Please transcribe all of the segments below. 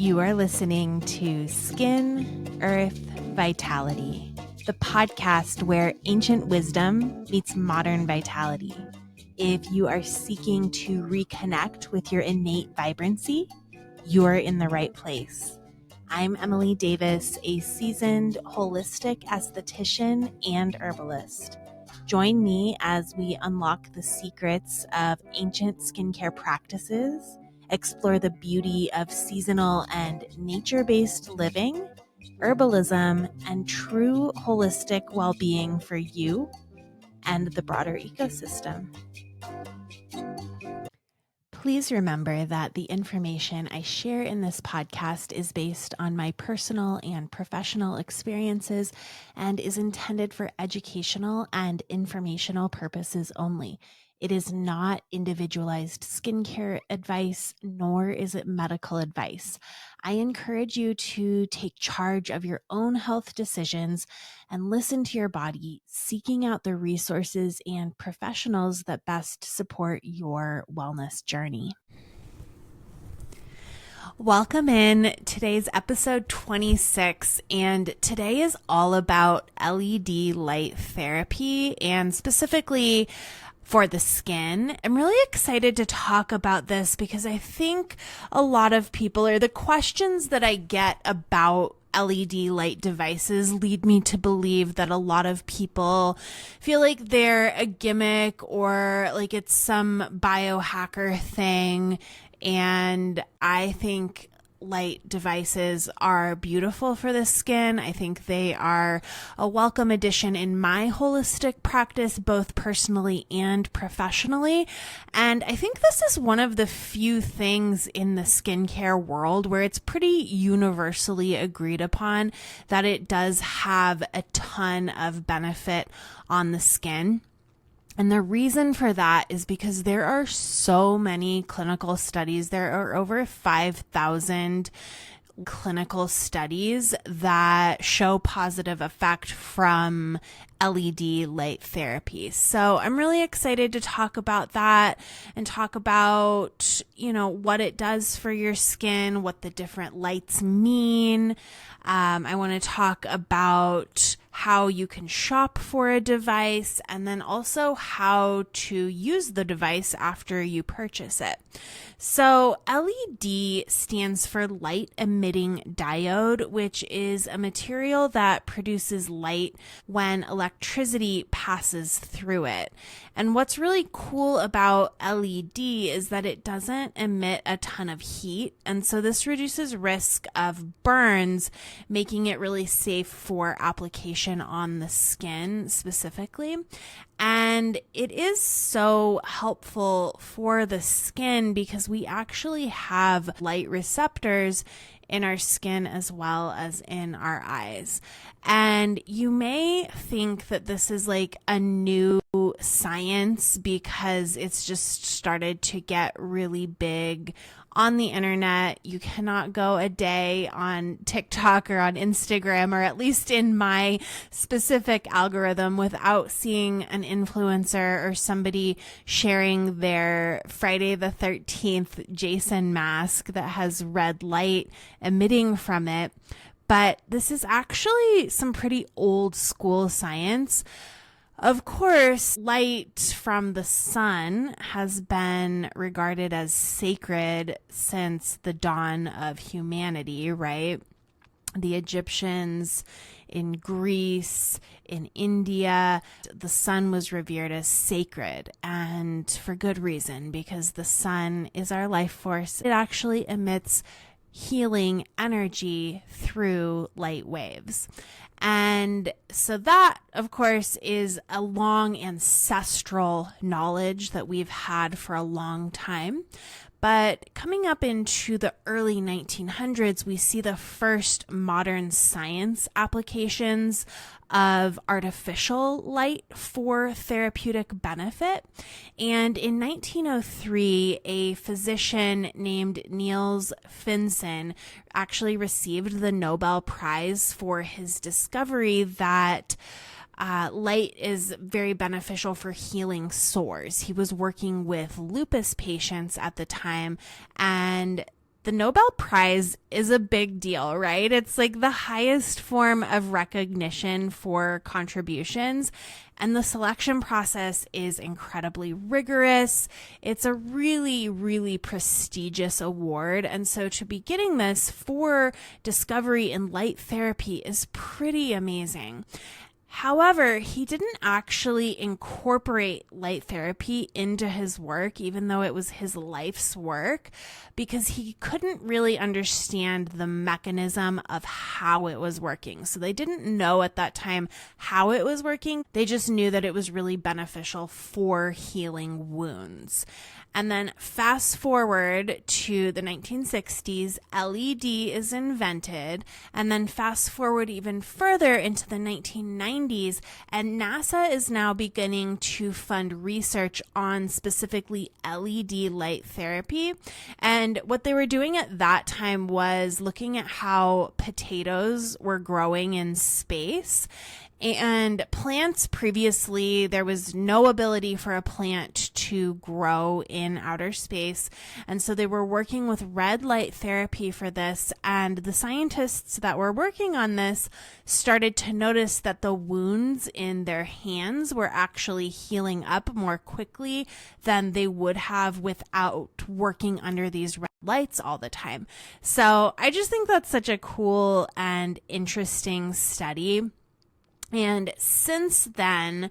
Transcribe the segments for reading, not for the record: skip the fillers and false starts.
You are listening to Skin, Earth, Vitality, the podcast where ancient wisdom meets modern vitality. If you are seeking to reconnect with your innate vibrancy, you're in the right place. I'm Emily Davis, a seasoned holistic esthetician and herbalist. Join me as we unlock the secrets of ancient skincare practices, explore the beauty of seasonal and nature-based living, herbalism, and true holistic well-being for you and the broader ecosystem. Please remember that the information I share in this podcast is based on my personal and professional experiences and is intended for educational and informational purposes only. It is not individualized skincare advice, nor is it medical advice. I encourage you to take charge of your own health decisions and listen to your body, seeking out the resources and professionals that best support your wellness journey. Welcome in. Today's episode 26, and today is all about LED light therapy and specifically for the skin. I'm really excited to talk about this because I think a lot of people, or the questions that I get about LED light devices lead me to believe that a lot of people feel like they're a gimmick or like it's some biohacker thing. And I think light devices are beautiful for the skin. I think they are a welcome addition in my holistic practice, both personally and professionally. And I think this is one of the few things in the skincare world where it's pretty universally agreed upon that it does have a ton of benefit on the skin. And the reason for that is because there are so many clinical studies. There are over 5,000 clinical studies that show positive effect from LED light therapy. So I'm really excited to talk about that and talk about, what it does for your skin, what the different lights mean. I want to talk about how you can shop for a device, and then also how to use the device after you purchase it. So LED stands for light emitting diode, which is a material that produces light when electricity passes through it. And what's really cool about LED is that it doesn't emit a ton of heat. And so this reduces risk of burns, making it really safe for application on the skin specifically. And it is so helpful for the skin because we actually have light receptors in our skin as well as in our eyes. And you may think that this is like a new science because it's just started to get really big on the internet. You cannot go a day on TikTok or on Instagram, or at least in my specific algorithm, without seeing an influencer or somebody sharing their Friday the 13th Jason mask that has red light emitting from it. But this is actually some pretty old school science. Of course, light from the sun has been regarded as sacred since the dawn of humanity, right? The Egyptians, in Greece, in India, the sun was revered as sacred, and for good reason, because the sun is our life force. It actually emits healing energy through light waves. And so that, of course, is a long ancestral knowledge that we've had for a long time. But coming up into the early 1900s, we see the first modern science applications of artificial light for therapeutic benefit. And in 1903, a physician named Niels Finsen actually received the Nobel Prize for his discovery that light is very beneficial for healing sores. He was working with lupus patients at the time, and The Nobel Prize is a big deal, right? It's like the highest form of recognition for contributions, and the selection process is incredibly rigorous. It's a really, really prestigious award, and so to be getting this for discovery in light therapy is pretty amazing. However, he didn't actually incorporate light therapy into his work, even though it was his life's work, because he couldn't really understand the mechanism of how it was working. So they didn't know at that time how it was working. They just knew that it was really beneficial for healing wounds. And then fast forward to the 1960s, LED is invented. And then fast forward even further into the 1990s, and NASA is now beginning to fund research on specifically LED light therapy. And what they were doing at that time was looking at how potatoes were growing in space. And plants previously, there was no ability for a plant to grow in outer space. And so they were working with red light therapy for this. And the scientists that were working on this started to notice that the wounds in their hands were actually healing up more quickly than they would have without working under these red lights all the time. So I just think that's such a cool and interesting study. And since then,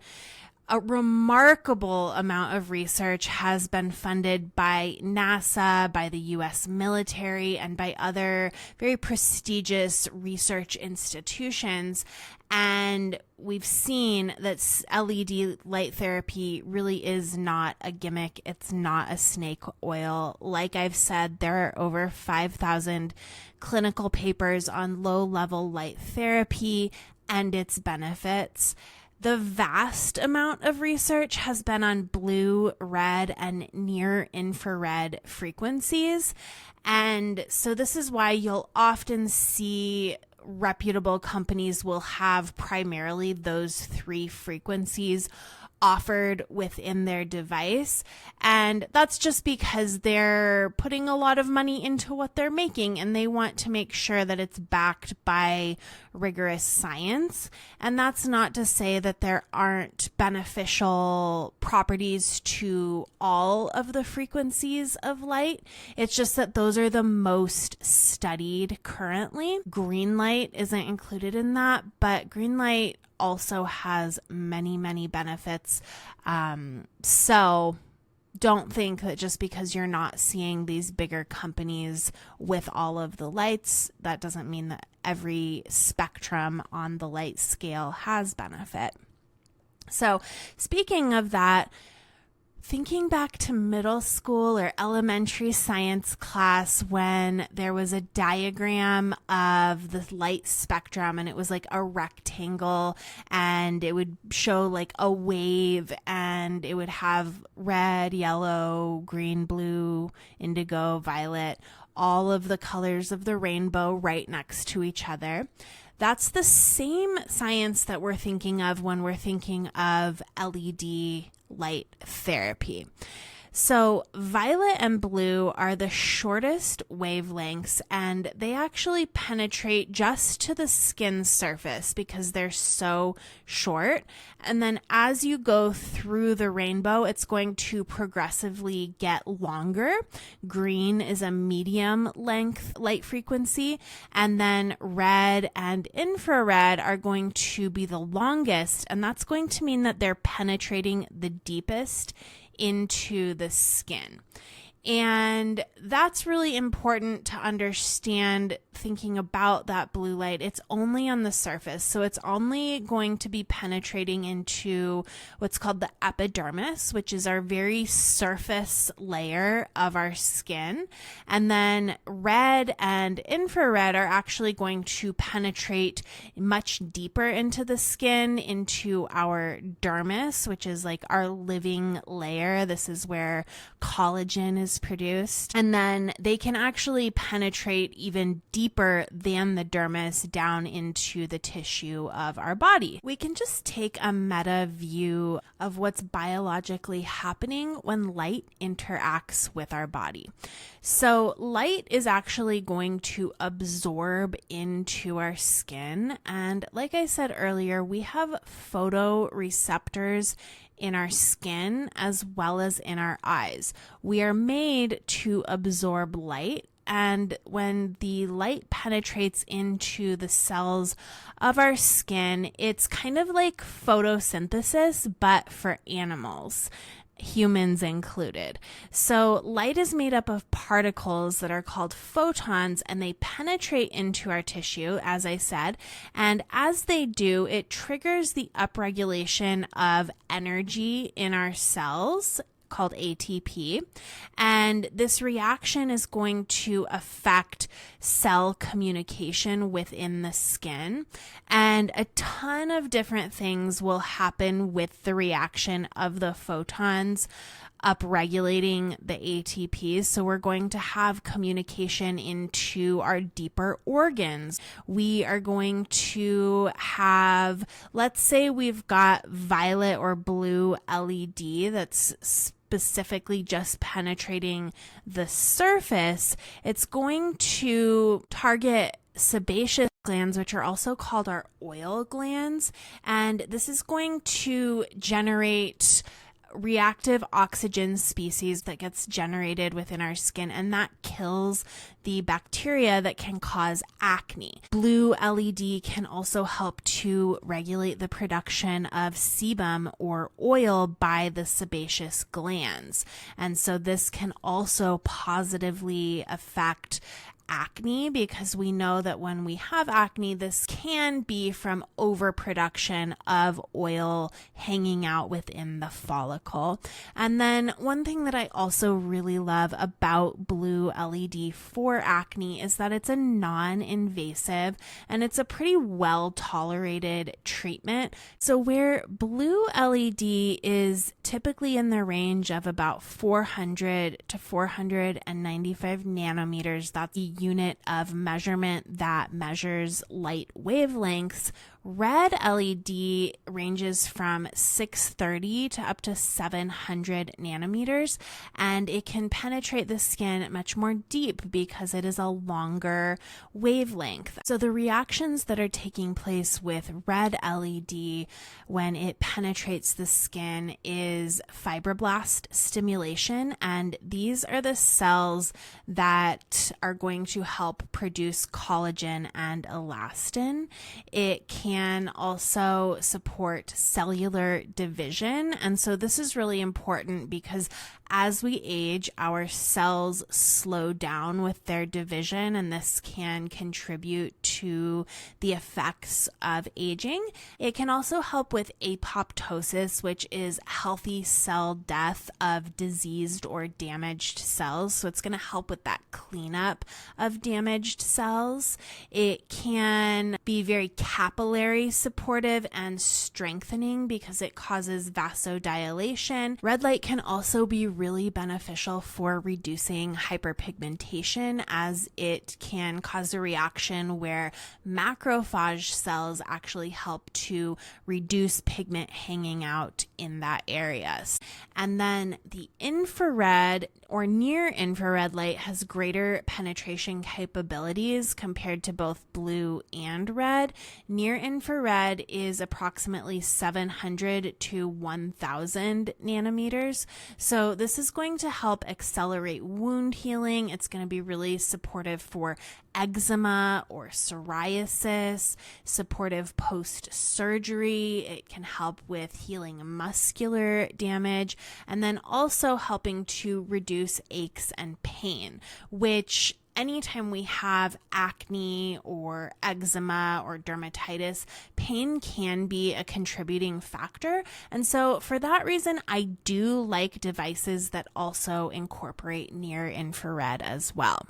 a remarkable amount of research has been funded by NASA, by the US military, and by other very prestigious research institutions. And we've seen that LED light therapy really is not a gimmick. It's not a snake oil. Like I've said, there are over 5,000 clinical papers on low-level light therapy and its benefits. The vast amount of research has been on blue, red, and near infrared frequencies. And so this is why you'll often see reputable companies will have primarily those three frequencies offered within their device. And that's just because they're putting a lot of money into what they're making, and they want to make sure that it's backed by rigorous science. And that's not to say that there aren't beneficial properties to all of the frequencies of light. It's just that those are the most studied currently. Green light isn't included in that, but green light also has many, many benefits. So don't think that just because you're not seeing these bigger companies with all of the lights, that doesn't mean that every spectrum on the light scale has benefit. So speaking of that, thinking back to middle school or elementary science class when there was a diagram of the light spectrum, and it was like a rectangle, and it would show like a wave, and it would have red, yellow, green, blue, indigo, violet, all of the colors of the rainbow right next to each other. That's the same science that we're thinking of when we're thinking of LED light therapy. So violet and blue are the shortest wavelengths, and they actually penetrate just to the skin surface because they're so short. And then as you go through the rainbow, it's going to progressively get longer. Green is a medium length light frequency, and then red and infrared are going to be the longest, and that's going to mean that they're penetrating the deepest into the skin. And that's really important to understand thinking about that blue light. It's only on the surface. So it's only going to be penetrating into what's called the epidermis, which is our very surface layer of our skin. And then red and infrared are actually going to penetrate much deeper into the skin, into our dermis, which is like our living layer. This is where collagen is is produced, and then they can actually penetrate even deeper than the dermis down into the tissue of our body. We can just take a meta view of what's biologically happening when light interacts with our body. So light is actually going to absorb into our skin, and like I said earlier, we have photoreceptors in our skin as well as in our eyes. We are made to absorb light, and when the light penetrates into the cells of our skin, it's kind of like photosynthesis, but for animals, humans included. So light is made up of particles that are called photons, and they penetrate into our tissue, as I said. And as they do, it triggers the upregulation of energy in our cells, called ATP, and this reaction is going to affect cell communication within the skin, and a ton of different things will happen with the reaction of the photons upregulating the ATPs. So we're going to have communication into our deeper organs. We are going to have, let's say we've got violet or blue LED that's specifically just penetrating the surface. It's going to target sebaceous glands, which are also called our oil glands, and this is going to generate reactive oxygen species that gets generated within our skin, and that kills the bacteria that can cause acne. Blue LED can also help to regulate the production of sebum or oil by the sebaceous glands, and so this can also positively affect acne, because we know that when we have acne, this can be from overproduction of oil hanging out within the follicle. And then one thing that I also really love about blue LED for acne is that it's a non-invasive and it's a pretty well tolerated treatment. So where blue LED is typically in the range of about 400 to 495 nanometers, that's the unit of measurement that measures light wavelengths, red LED ranges from 630 to up to 700 nanometers, and it can penetrate the skin much more deep because it is a longer wavelength. So the reactions that are taking place with red LED when it penetrates the skin is fibroblast stimulation, and these are the cells that are going to help produce collagen and elastin. It can also support cellular division, and so this is really important because as we age, our cells slow down with their division, and this can contribute to the effects of aging. It can also help with apoptosis, which is healthy cell death of diseased or damaged cells. So it's going to help with that cleanup of damaged cells. It can be very capillary supportive and strengthening because it causes vasodilation. Red light can also be really beneficial for reducing hyperpigmentation, as it can cause a reaction where macrophage cells actually help to reduce pigment hanging out in that area. And then the infrared or near infrared light has greater penetration capabilities compared to both blue and red. Near infrared is approximately 700 to 1000 nanometers. So this is going to help accelerate wound healing. It's going to be really supportive for eczema or psoriasis, supportive post-surgery. It can help with healing muscular damage, and then also helping to reduce aches and pain, which anytime we have acne or eczema or dermatitis, pain can be a contributing factor. And so for that reason, I do like devices that also incorporate near infrared as well.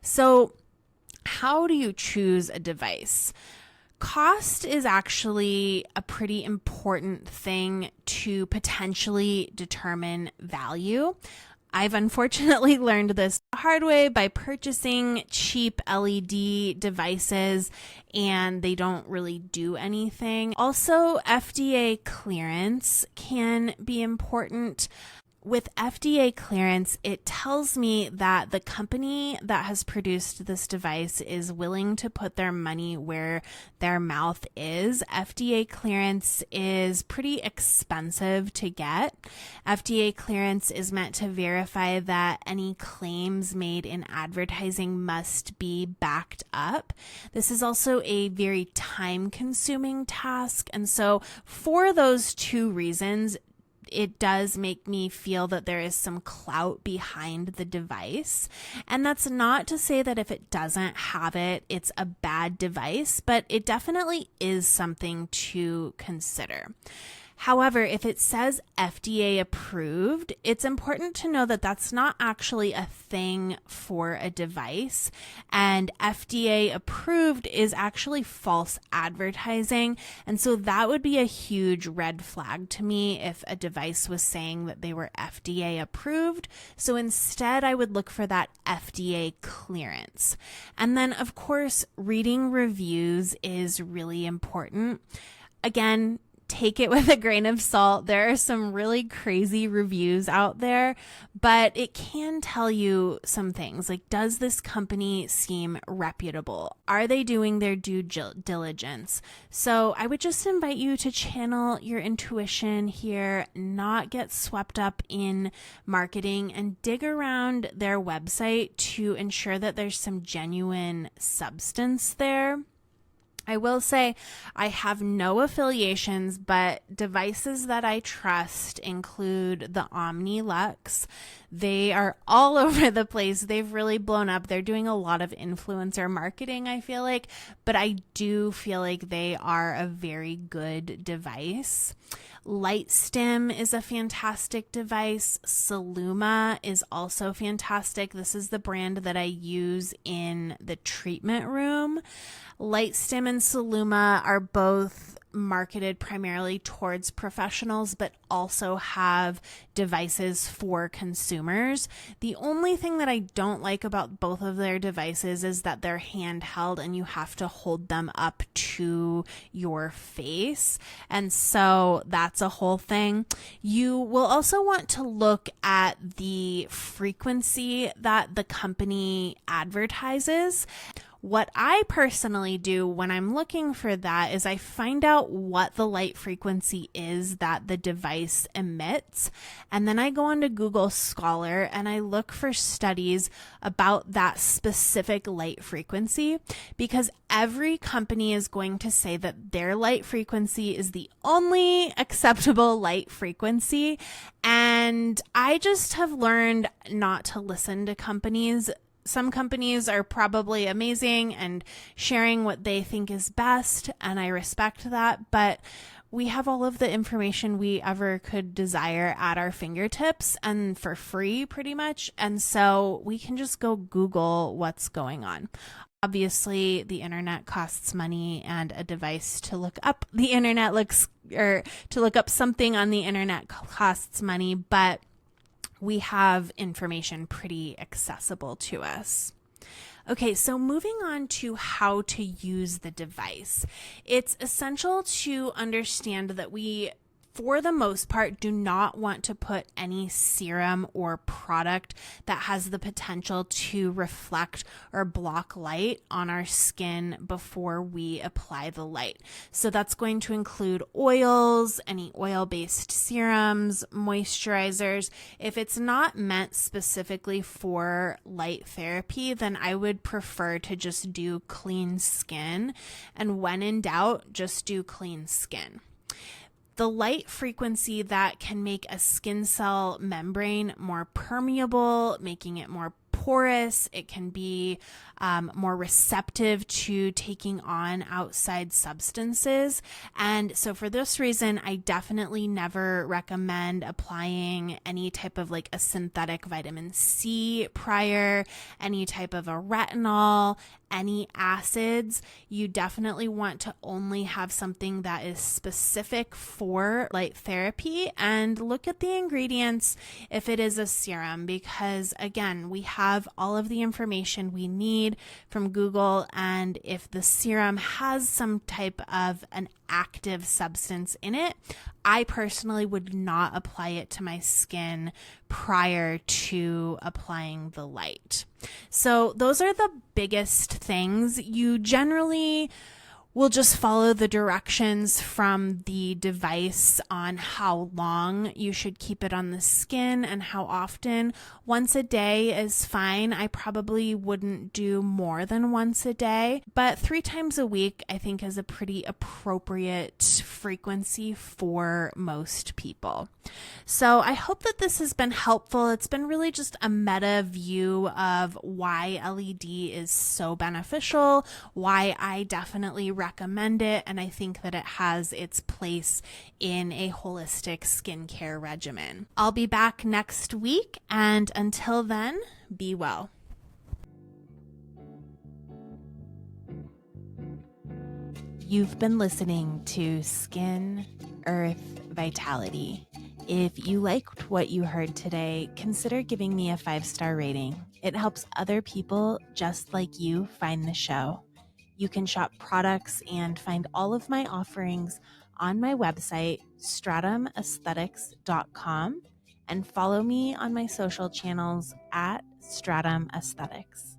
So how do you choose a device? Cost is actually a pretty important thing to potentially determine value. I've unfortunately learned this the hard way by purchasing cheap LED devices, and they don't really do anything. Also, FDA clearance can be important. With FDA clearance, it tells me that the company that has produced this device is willing to put their money where their mouth is. FDA clearance is pretty expensive to get. FDA clearance is meant to verify that any claims made in advertising must be backed up. This is also a very time-consuming task, and so for those two reasons, it does make me feel that there is some clout behind the device. And that's not to say that if it doesn't have it, it's a bad device, but it definitely is something to consider. However, if it says FDA approved, it's important to know that that's not actually a thing for a device. And FDA approved is actually false advertising. And so that would be a huge red flag to me if a device was saying that they were FDA approved. So instead, I would look for that FDA clearance. And then, of course, reading reviews is really important. Again, take it with a grain of salt. There are some really crazy reviews out there, but it can tell you some things like, does this company seem reputable? Are they doing their due diligence? So I would just invite you to channel your intuition here, not get swept up in marketing, and dig around their website to ensure that there's some genuine substance there. I will say I have no affiliations, but devices that I trust include the OmniLux. They are all over the place. They've really blown up. They're doing a lot of influencer marketing, I feel like, but I do feel like they are a very good device. LightStim is a fantastic device. Soluma is also fantastic. This is the brand that I use in the treatment room. LightStim and Soluma are both marketed primarily towards professionals, but also have devices for consumers. The only thing that I don't like about both of their devices is that they're handheld and you have to hold them up to your face. And so that's a whole thing. You will also want to look at the frequency that the company advertises. What I personally do when I'm looking for that is I find out what the light frequency is that the device emits, and then I go onto Google Scholar and I look for studies about that specific light frequency, because every company is going to say that their light frequency is the only acceptable light frequency, and I just have learned not to listen to companies. Some companies are probably amazing and sharing what they think is best, and I respect that, but we have all of the information we ever could desire at our fingertips and for free pretty much, and so we can just go Google what's going on. Obviously, the internet costs money, and a device to look up the internet to look up something on the internet costs money, but we have information pretty accessible to us. Okay, so moving on to how to use the device. It's essential to understand that we, for the most part, do not want to put any serum or product that has the potential to reflect or block light on our skin before we apply the light. So that's going to include oils, any oil-based serums, moisturizers. If it's not meant specifically for light therapy, then I would prefer to just do clean skin. And when in doubt, just do clean skin. The light frequency that can make a skin cell membrane more permeable, making it more porous. It can be more receptive to taking on outside substances. And so for this reason, I definitely never recommend applying any type of like a synthetic vitamin C prior, any type of a retinol, any acids. You definitely want to only have something that is specific for light therapy, and look at the ingredients if it is a serum, because again, we have all of the information we need from Google, and if the serum has some type of an active substance in it, I personally would not apply it to my skin prior to applying the light. So those are the biggest things. You generally will just follow the directions from the device on how long you should keep it on the skin and how often. Once a day is fine. I probably wouldn't do more than once a day, but 3 times a week I think is a pretty appropriate frequency for most people. So I hope that this has been helpful. It's been really just a meta view of why LED is so beneficial, why I definitely recommend it, and I think that it has its place in a holistic skincare regimen. I'll be back next week, and until then, be well. You've been listening to Skin, Earth, Vitality. If you liked what you heard today, consider giving me a 5-star rating. It helps other people just like you find the show. You can shop products and find all of my offerings on my website, stratumaesthetics.com, and follow me on my social channels at Stratum Aesthetics.